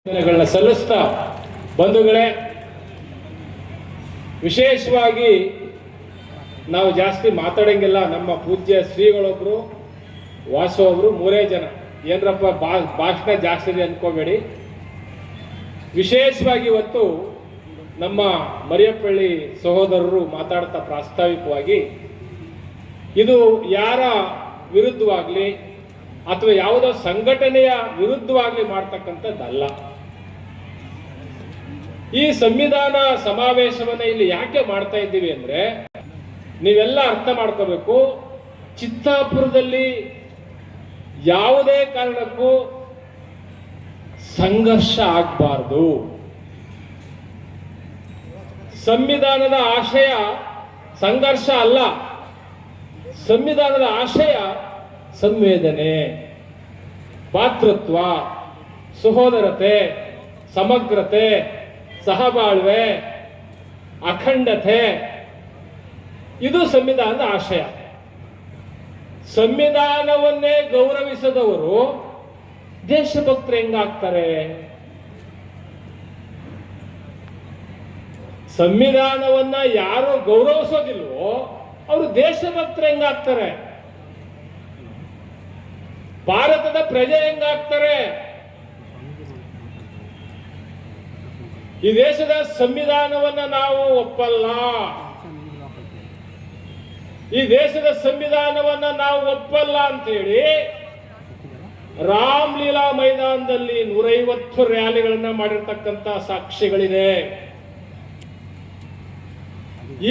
ಗಳನ್ನ ಸಲ್ಲಿಸ್ತಾ ಬಂಧುಗಳೇ, ವಿಶೇಷವಾಗಿ ನಾವು ಜಾಸ್ತಿ ಮಾತಾಡಂಗಿಲ್ಲ. ನಮ್ಮ ಪೂಜ್ಯ ಶ್ರೀಗಳೊಬ್ರು, ವಾಸು ಒಬ್ರು, ಮೂರೇ ಜನ. ಏನರಪ್ಪ ಭಾಷಣ ಜಾಸ್ತಿ ಇದೆ ಅನ್ಕೋಬೇಡಿ. ವಿಶೇಷವಾಗಿ ಇವತ್ತು ನಮ್ಮ ಮರಿಯಪ್ಪಳ್ಳಿ ಸಹೋದರರು ಮಾತಾಡ್ತಾ ಪ್ರಾಸ್ತಾವಿಕವಾಗಿ ಇದು ಯಾರ ವಿರುದ್ಧವಾಗ್ಲಿ ಅಥವಾ ಯಾವುದೋ ಸಂಘಟನೆಯ ವಿರುದ್ಧವಾಗ್ಲಿ ಮಾಡ್ತಕ್ಕಂಥದ್ದಲ್ಲ. ಈ ಸಂವಿಧಾನ ಸಮಾವೇಶವನ್ನ ಇಲ್ಲಿ ಯಾಕೆ ಮಾಡ್ತಾ ಇದ್ದೀವಿ ಅಂದ್ರೆ, ನೀವೆಲ್ಲ ಅರ್ಥ ಮಾಡ್ಕೋಬೇಕು, ಚಿತ್ತಾಪುರದಲ್ಲಿ ಯಾವುದೇ ಕಾರಣಕ್ಕೂ ಸಂಘರ್ಷ ಆಗಬಾರ್ದು. ಸಂವಿಧಾನದ ಆಶಯ ಸಂಘರ್ಷ ಅಲ್ಲ. ಸಂವಿಧಾನದ ಆಶಯ ಸಂವೇದನೆ, ಭಾತೃತ್ವ, ಸಹೋದರತೆ, ಸಮಗ್ರತೆ, ಸಹಬಾಳ್ವೆ, ಅಖಂಡತೆ. ಇದು ಸಂವಿಧಾನದ ಆಶಯ. ಸಂವಿಧಾನವನ್ನೇ ಗೌರವಿಸದವರು ದೇಶಭಕ್ತರು ಹೆಂಗಾಗ್ತಾರೆ? ಸಂವಿಧಾನವನ್ನ ಯಾರು ಗೌರವಿಸೋದಿಲ್ವೋ ಅವರು ದೇಶಭಕ್ತರು ಹೆಂಗಾಗ್ತಾರೆ? ಭಾರತದ ಪ್ರಜೆ ಹೆಂಗಾಗ್ತಾರೆ? ಈ ದೇಶದ ಸಂವಿಧಾನವನ್ನ ನಾವು ಒಪ್ಪಲ್ಲ, ಈ ದೇಶದ ಸಂವಿಧಾನವನ್ನ ನಾವು ಒಪ್ಪಲ್ಲ ಅಂತೇಳಿ ರಾಮಲೀಲಾ ಮೈದಾನದಲ್ಲಿ 150 ರ್ಯಾಲಿಗಳನ್ನ ಮಾಡಿರ್ತಕ್ಕಂಥ ಸಾಕ್ಷಿಗಳಿದೆ.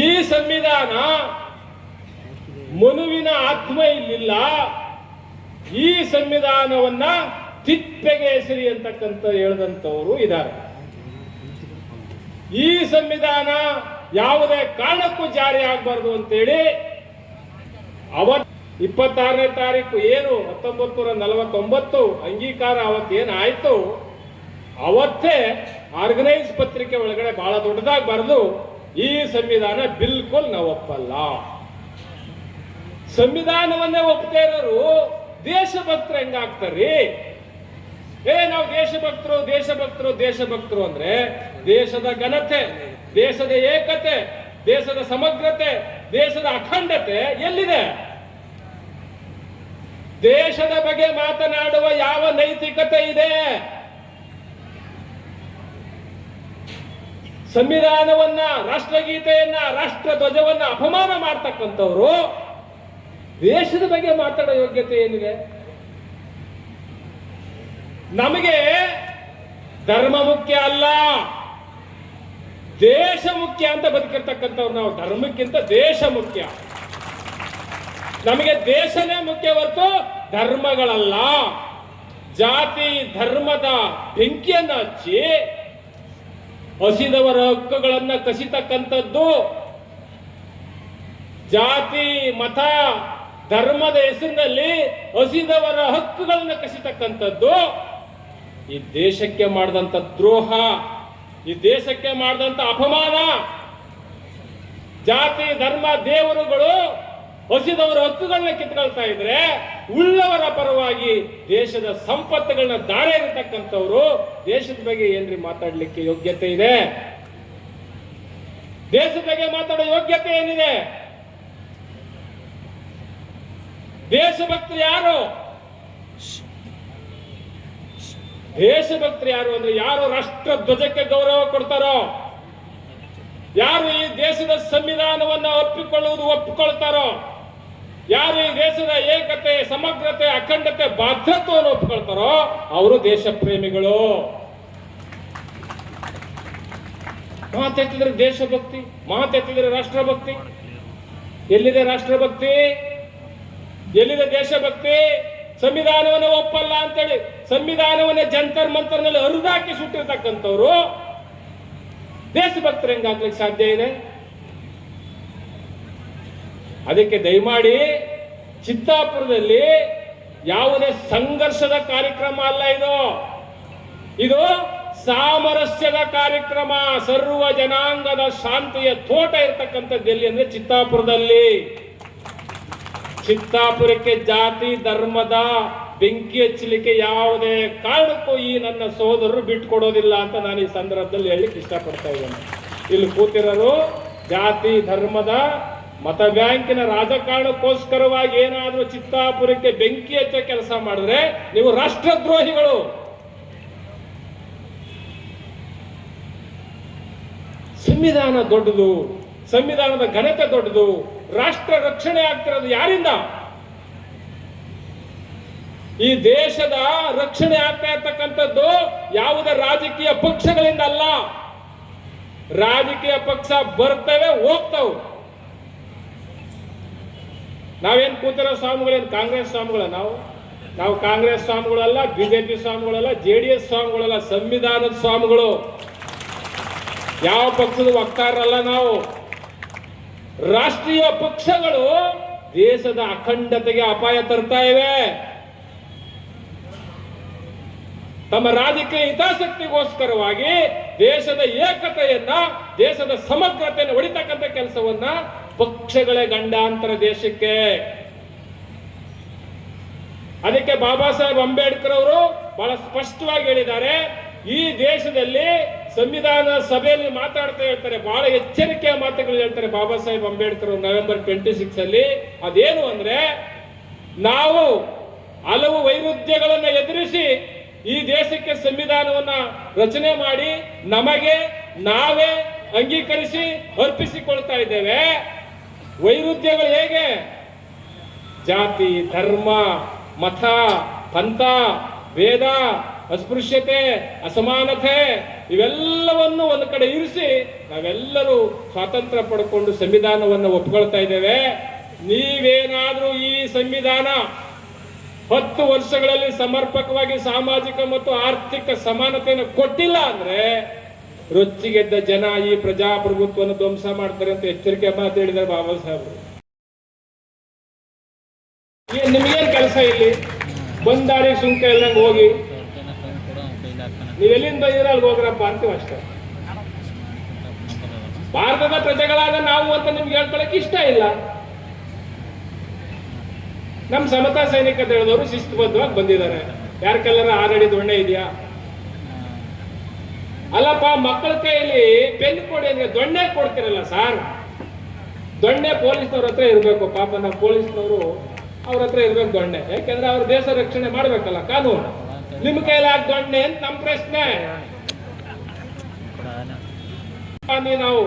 ಈ ಸಂವಿಧಾನ ಮನುವಿನ ಆತ್ಮ ಇಲ್ಲಿಲ್ಲ, ಈ ಸಂವಿಧಾನವನ್ನ ತಿಪ್ಪೆಗೆ ಎಸರಿ ಅಂತಕ್ಕಂಥ ಹೇಳಿದಂಥವರು ಇದ್ದಾರೆ. ಈ ಸಂವಿಧಾನ ಯಾವುದೇ ಕಾರಣಕ್ಕೂ ಜಾರಿ ಆಗಬಾರ್ದು ಅಂತೇಳಿ 26ನೇ ತಾರೀಕು ಏನು 1949 ಅಂಗೀಕಾರ ಅವತ್ತೇನಾಯ್ತು, ಅವತ್ತೇ ಆರ್ಗನೈಸ್ ಪತ್ರಿಕೆ ಒಳಗಡೆ ಬಹಳ ದೊಡ್ಡದಾಗಿ ಬರೆದು ಈ ಸಂವಿಧಾನ ಬಿಲ್ಕುಲ್ ನಾವು ಒಪ್ಪಲ್ಲ. ಸಂವಿಧಾನವನ್ನೇ ಒಪ್ಪದೇ ಇರೋರು ದೇಶಭಕ್ತರು ಹೆಂಗಾಗ್ತಾರ್ರಿ? ನಾವು ದೇಶಭಕ್ತರು ದೇಶಭಕ್ತರು ದೇಶಭಕ್ತರು ಅಂದ್ರೆ ದೇಶದ ಘನತೆ, ದೇಶದ ಏಕತೆ, ದೇಶದ ಸಮಗ್ರತೆ, ದೇಶದ ಅಖಂಡತೆ ಎಲ್ಲಿದೆ? ದೇಶದ ಬಗ್ಗೆ ಮಾತನಾಡುವ ಯಾವ ನೈತಿಕತೆ ಇದೆ? ಸಂವಿಧಾನವನ್ನ, ರಾಷ್ಟ್ರಗೀತೆಯನ್ನ, ರಾಷ್ಟ್ರ ಧ್ವಜವನ್ನ ಅಪಮಾನ ಮಾಡ್ತಕ್ಕಂಥವ್ರು ದೇಶದ ಬಗ್ಗೆ ಮಾತಾಡೋ ಯೋಗ್ಯತೆ ಏನಿದೆ? ನಮಗೆ ಧರ್ಮ ಮುಖ್ಯ ಅಲ್ಲ, ದೇಶ ಮುಖ್ಯ ಅಂತ ಬದುಕಿರ್ತಕ್ಕಂಥವ್ರು ನಾವು. ಧರ್ಮಕ್ಕಿಂತ ದೇಶ ಮುಖ್ಯ. ನಮಗೆ ದೇಶನೇ ಮುಖ್ಯ ಹೊರತು ಧರ್ಮಗಳಲ್ಲ. ಜಾತಿ ಧರ್ಮದ ಬೆಂಕಿಯನ್ನ ಹಚ್ಚಿ ಹಸಿದವರ ಹಕ್ಕುಗಳನ್ನ ಕಸಿತಕ್ಕಂಥದ್ದು, ಜಾತಿ ಮತ ಧರ್ಮದ ಹೆಸರಿನಲ್ಲಿ ಹಸಿದವರ ಹಕ್ಕುಗಳನ್ನ ಕಸಿತಕ್ಕಂಥದ್ದು ಈ ದೇಶಕ್ಕೆ ಮಾಡಿದಂತ ದ್ರೋಹ, ಈ ದೇಶಕ್ಕೆ ಮಾಡಿದಂತ ಅಪಮಾನ. ಜಾತಿ ಧರ್ಮ ದೇವರುಗಳು ಹಸಿದವರ ಹಕ್ಕುಗಳನ್ನ ಕಿತ್ಕೊಳ್ತಾ ಇದ್ರೆ ಉಳ್ಳವರ ಪರವಾಗಿ ದೇಶದ ಸಂಪತ್ತುಗಳನ್ನ ದಾರೆ ಇರತಕ್ಕಂಥವ್ರು ದೇಶದ ಬಗ್ಗೆ ಏನ್ರಿ ಮಾತಾಡ್ಲಿಕ್ಕೆ ಯೋಗ್ಯತೆ ಇದೆ? ದೇಶದ ಬಗ್ಗೆ ಮಾತಾಡೋ ಯೋಗ್ಯತೆ ಏನಿದೆ? ದೇಶಭಕ್ತರು ಯಾರು? ದೇಶಭಕ್ತರು ಯಾರು ಅಂದ್ರೆ ಯಾರು ರಾಷ್ಟ್ರ ಧ್ವಜಕ್ಕೆ ಗೌರವ ಕೊಡ್ತಾರೋ, ಯಾರು ಈ ದೇಶದ ಸಂವಿಧಾನವನ್ನ ಒಪ್ಪಿಕೊಳ್ತಾರೋ, ಯಾರು ಈ ದೇಶದ ಏಕತೆ, ಸಮಗ್ರತೆ, ಅಖಂಡತೆ, ಬಾಧ್ಯತ್ವವನ್ನು ಒಪ್ಪಿಕೊಳ್ತಾರೋ ಅವರು ದೇಶ ಪ್ರೇಮಿಗಳು. ಮಾತೆತ್ತಿದ್ರೆ ದೇಶಭಕ್ತಿ, ಮಾತೆತ್ತಿದ್ರೆ ರಾಷ್ಟ್ರಭಕ್ತಿ. ಎಲ್ಲಿದೆ ರಾಷ್ಟ್ರಭಕ್ತಿ? ಎಲ್ಲಿದೆ ದೇಶಭಕ್ತಿ? ಸಂವಿಧಾನವನ್ನು ಒಪ್ಪಲ್ಲ ಅಂತೇಳಿ ಸಂವಿಧಾನವನ್ನ ಜಂತರ್ ಮಂತರ್ನಲ್ಲಿ ಹರಿದಾಕಿ ಸುಟ್ಟಿರ್ತಕ್ಕಂಥವ್ರು ದೇಶಭಕ್ತರು ಹೆಂಗಾಗ್ಲಿಕ್ಕೆ ಸಾಧ್ಯ ಇದೆ? ಅದಕ್ಕೆ ದಯಮಾಡಿ ಚಿತ್ತಾಪುರದಲ್ಲಿ ಯಾವುದೇ ಸಂಘರ್ಷದ ಕಾರ್ಯಕ್ರಮ ಅಲ್ಲ ಇದು. ಇದು ಸಾಮರಸ್ಯದ ಕಾರ್ಯಕ್ರಮ. ಸರ್ವ ಜನಾಂಗದ ಶಾಂತಿಯ ತೋಟ ಇರ್ತಕ್ಕಂಥದ್ದು ಎಲ್ಲಿ ಅಂದ್ರೆ ಚಿತ್ತಾಪುರದಲ್ಲಿ. ಚಿತ್ತಾಪುರಕ್ಕೆ ಜಾತಿ ಧರ್ಮದ ಬೆಂಕಿ ಹಚ್ಚಲಿಕ್ಕೆ ಯಾವುದೇ ಕಾರಣಕ್ಕೂ ಈ ನನ್ನ ಸಹೋದರರು ಬಿಟ್ಕೊಡೋದಿಲ್ಲ ಅಂತ ನಾನು ಈ ಸಂದರ್ಭದಲ್ಲಿ ಹೇಳಲಿಕ್ಕೆ ಇಷ್ಟಪಡ್ತಾ ಇದ್ದೇನೆ. ಇಲ್ಲಿ ಕೂತಿರೋರು ಜಾತಿ ಧರ್ಮದ ಮತ ಬ್ಯಾಂಕಿನ ರಾಜಕಾರಣಕ್ಕೋಸ್ಕರವಾಗಿ ಏನಾದ್ರೂ ಚಿತ್ತಾಪುರಕ್ಕೆ ಬೆಂಕಿ ಹಚ್ಚೋ ಕೆಲಸ ಮಾಡಿದ್ರೆ ನೀವು ರಾಷ್ಟ್ರದ್ರೋಹಿಗಳು. ಸಂವಿಧಾನ ದೊಡ್ಡದು, ಸಂವಿಧಾನದ ಘನತೆ ದೊಡ್ಡದು. ರಾಷ್ಟ್ರ ರಕ್ಷಣೆ ಆಗ್ತಿರೋದು ಯಾರಿಂದ? ಈ ದೇಶದ ರಕ್ಷಣೆ ಆಗ್ತಾ ಇರ್ತಕ್ಕಂಥದ್ದು ಯಾವುದೇ ರಾಜಕೀಯ ಪಕ್ಷಗಳಿಂದ ಅಲ್ಲ. ರಾಜಕೀಯ ಪಕ್ಷ ಬರ್ತವೆ ಹೋಗ್ತವೆ. ನಾವೇನ್ ಕೂತಿರೋ ಸ್ವಾಮಿಗಳೇನು ಕಾಂಗ್ರೆಸ್ ಸ್ವಾಮಿಗಳ? ನಾವು ಕಾಂಗ್ರೆಸ್ ಸ್ವಾಮಿಗಳಲ್ಲ, ಬಿಜೆಪಿ ಸ್ವಾಮಿಗಳಲ್ಲ, JDS ಸ್ವಾಮಿಗಳಲ್ಲ, ಸಂವಿಧಾನದ ಸ್ವಾಮಿಗಳು. ಯಾವ ಪಕ್ಷದ ವಕ್ತಾರಲ್ಲ ನಾವು. ರಾಷ್ಟ್ರೀಯ ಪಕ್ಷಗಳು ದೇಶದ ಅಖಂಡತೆಗೆ ಅಪಾಯ ತರ್ತಾ ಇವೆ. ತಮ್ಮ ರಾಜಕೀಯ ಹಿತಾಸಕ್ತಿಗೋಸ್ಕರವಾಗಿ ದೇಶದ ಏಕತೆಯನ್ನ, ದೇಶದ ಸಮಗ್ರತೆಯನ್ನು ಹೊಡಿತಕ್ಕಂಥ ಕೆಲಸವನ್ನ ಪಕ್ಷಗಳೇ ಗಂಡಾಂತರ ದೇಶಕ್ಕೆ. ಅದಕ್ಕೆ ಬಾಬಾ ಸಾಹೇಬ್ ಅಂಬೇಡ್ಕರ್ ಅವರು ಬಹಳ ಸ್ಪಷ್ಟವಾಗಿ ಹೇಳಿದ್ದಾರೆ. ಈ ದೇಶದಲ್ಲಿ ಸಂವಿಧಾನ ಸಭೆಯಲ್ಲಿ ಮಾತಾಡ್ತಾ ಹೇಳ್ತಾರೆ, ಬಹಳ ಎಚ್ಚರಿಕೆಯ ಮಾತುಗಳು ಹೇಳ್ತಾರೆ ಬಾಬಾ ಸಾಹೇಬ್ ಅಂಬೇಡ್ಕರ್ ನವೆಂಬರ್ 26 ಅಲ್ಲಿ. ಅದೇನು ಅಂದ್ರೆ, ನಾವು ಹಲವು ವೈರುಧ್ಯಗಳನ್ನು ಎದುರಿಸಿ ಈ ದೇಶಕ್ಕೆ ಸಂವಿಧಾನವನ್ನ ರಚನೆ ಮಾಡಿ ನಮಗೆ ನಾವೇ ಅಂಗೀಕರಿಸಿ ಅರ್ಪಿಸಿಕೊಳ್ತಾ ಇದ್ದೇವೆ. ವೈರುಧ್ಯಗಳು ಹೇಗೆ? ಜಾತಿ, ಧರ್ಮ, ಮತ, ಪಂಥ, ಭೇದ, ಅಸ್ಪೃಶ್ಯತೆ, ಅಸಮಾನತೆ ಇವೆಲ್ಲವನ್ನು ಒಂದು ಕಡೆ ಇರಿಸಿ ನಾವೆಲ್ಲರೂ ಸ್ವಾತಂತ್ರ್ಯ ಪಡ್ಕೊಂಡು ಸಂವಿಧಾನವನ್ನು ಒಪ್ಕೊಳ್ತಾ ಇದ್ದೇವೆ. ನೀವೇನಾದ್ರೂ ಈ ಸಂವಿಧಾನ 10 ವರ್ಷಗಳಲ್ಲಿ ಸಮರ್ಪಕವಾಗಿ ಸಾಮಾಜಿಕ ಮತ್ತು ಆರ್ಥಿಕ ಸಮಾನತೆಯನ್ನು ಕೊಟ್ಟಿಲ್ಲ ಅಂದ್ರೆ ರೊಚ್ಚಿಗೆದ್ದ ಜನ ಈ ಪ್ರಜಾಪ್ರಭುತ್ವವನ್ನು ಧ್ವಂಸ ಮಾಡ್ತಾರೆ ಅಂತ ಎಚ್ಚರಿಕೆ ಮಾತು ಹೇಳಿದ್ದಾರೆ ಬಾಬಾ ಸಾಹೇಬರು. ನಿಮ್ಗೇನ್ ಕೆಲಸ ಇಲ್ಲಿ? ಬಂದಾರಿ ಸುಂಕ ಇಲ್ಲಂಗೆ ಹೋಗಿ ನೀವೆಲ್ಲಿಂದ ಬಂದಿದ್ರೆ ಅಲ್ಲಿ ಹೋಗ್ರಪ್ಪ ಅಂತೀವಿ ಅಷ್ಟೇ. ಭಾರತದ ಪ್ರಜೆಗಳಾದ ನಾವು ಅಂತ ನಿಮ್ಗೆ ಹೇಳ್ಕೊಳಕ್ ಇಷ್ಟ ಇಲ್ಲ. ನಮ್ಮ ಸಮತಾ ಸೈನಿಕ ದಳದವರು ಶಿಸ್ತುಬದ್ಧವಾಗಿ ಬಂದಿದ್ದಾರೆ. ಯಾರ ಕಲ್ಲರ 6 ಅಡಿ ದೊಣ್ಣೆ ಇದೆಯಾ? ಅಲ್ಲಪ್ಪ, ಮಕ್ಕಳ ಕೈಯಲ್ಲಿ ಪೆನ್ ಕೊಡಿ ಅಂದ್ರೆ ದೊಣ್ಣೆ ಕೊಡ್ತಿರಲ್ಲ ಸರ್. ದೊಣ್ಣೆ ಪೊಲೀಸ್ನವ್ರ ಹತ್ರ ಇರ್ಬೇಕು. ಪಾಪ ನಮ್ಮ ಪೊಲೀಸ್ನವರು ಅವ್ರ ಹತ್ರ ಇರ್ಬೇಕು ದೊಣ್ಣೆ. ಯಾಕೆಂದ್ರೆ ಅವ್ರ ದೇಶ ರಕ್ಷಣೆ ಮಾಡ್ಬೇಕಲ್ಲ, ಕಾನೂನು. ನಿಮ್ಮ ಕೈಲಾಗ ದೊಣ್ಣೆ ಅಂತ ನಮ್ಮ ಪ್ರಶ್ನೆ. ನಾವು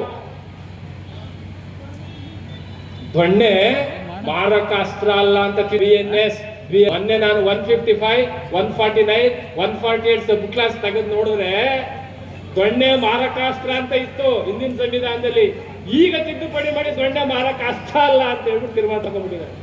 ದೊಣ್ಣೆ ಮಾರಕಾಸ್ತ್ರ ಅಲ್ಲ ಅಂತ BNS ಮೊನ್ನೆ ನಾನು 155, 149, 148 ಸಬ್ ಕ್ಲಾಸ್ ತೆಗೆದು ನೋಡಿದ್ರೆ ದೊಣ್ಣೆ ಮಾರಕಾಸ್ತ್ರ ಅಂತ ಇತ್ತು ಹಿಂದಿನ ಸಂವಿಧಾನದಲ್ಲಿ. ಈಗ ತಿದ್ದುಪಡಿ ಮಾಡಿ ದೊಣ್ಣೆ ಮಾರಕಾಸ್ತ್ರ ಅಲ್ಲ ಅಂತ ಹೇಳ್ಬಿಟ್ಟು ತೀರ್ಮಾನ ತಗೊಂಡ್ಬಿಟ್ಟಿದ್ದಾರೆ.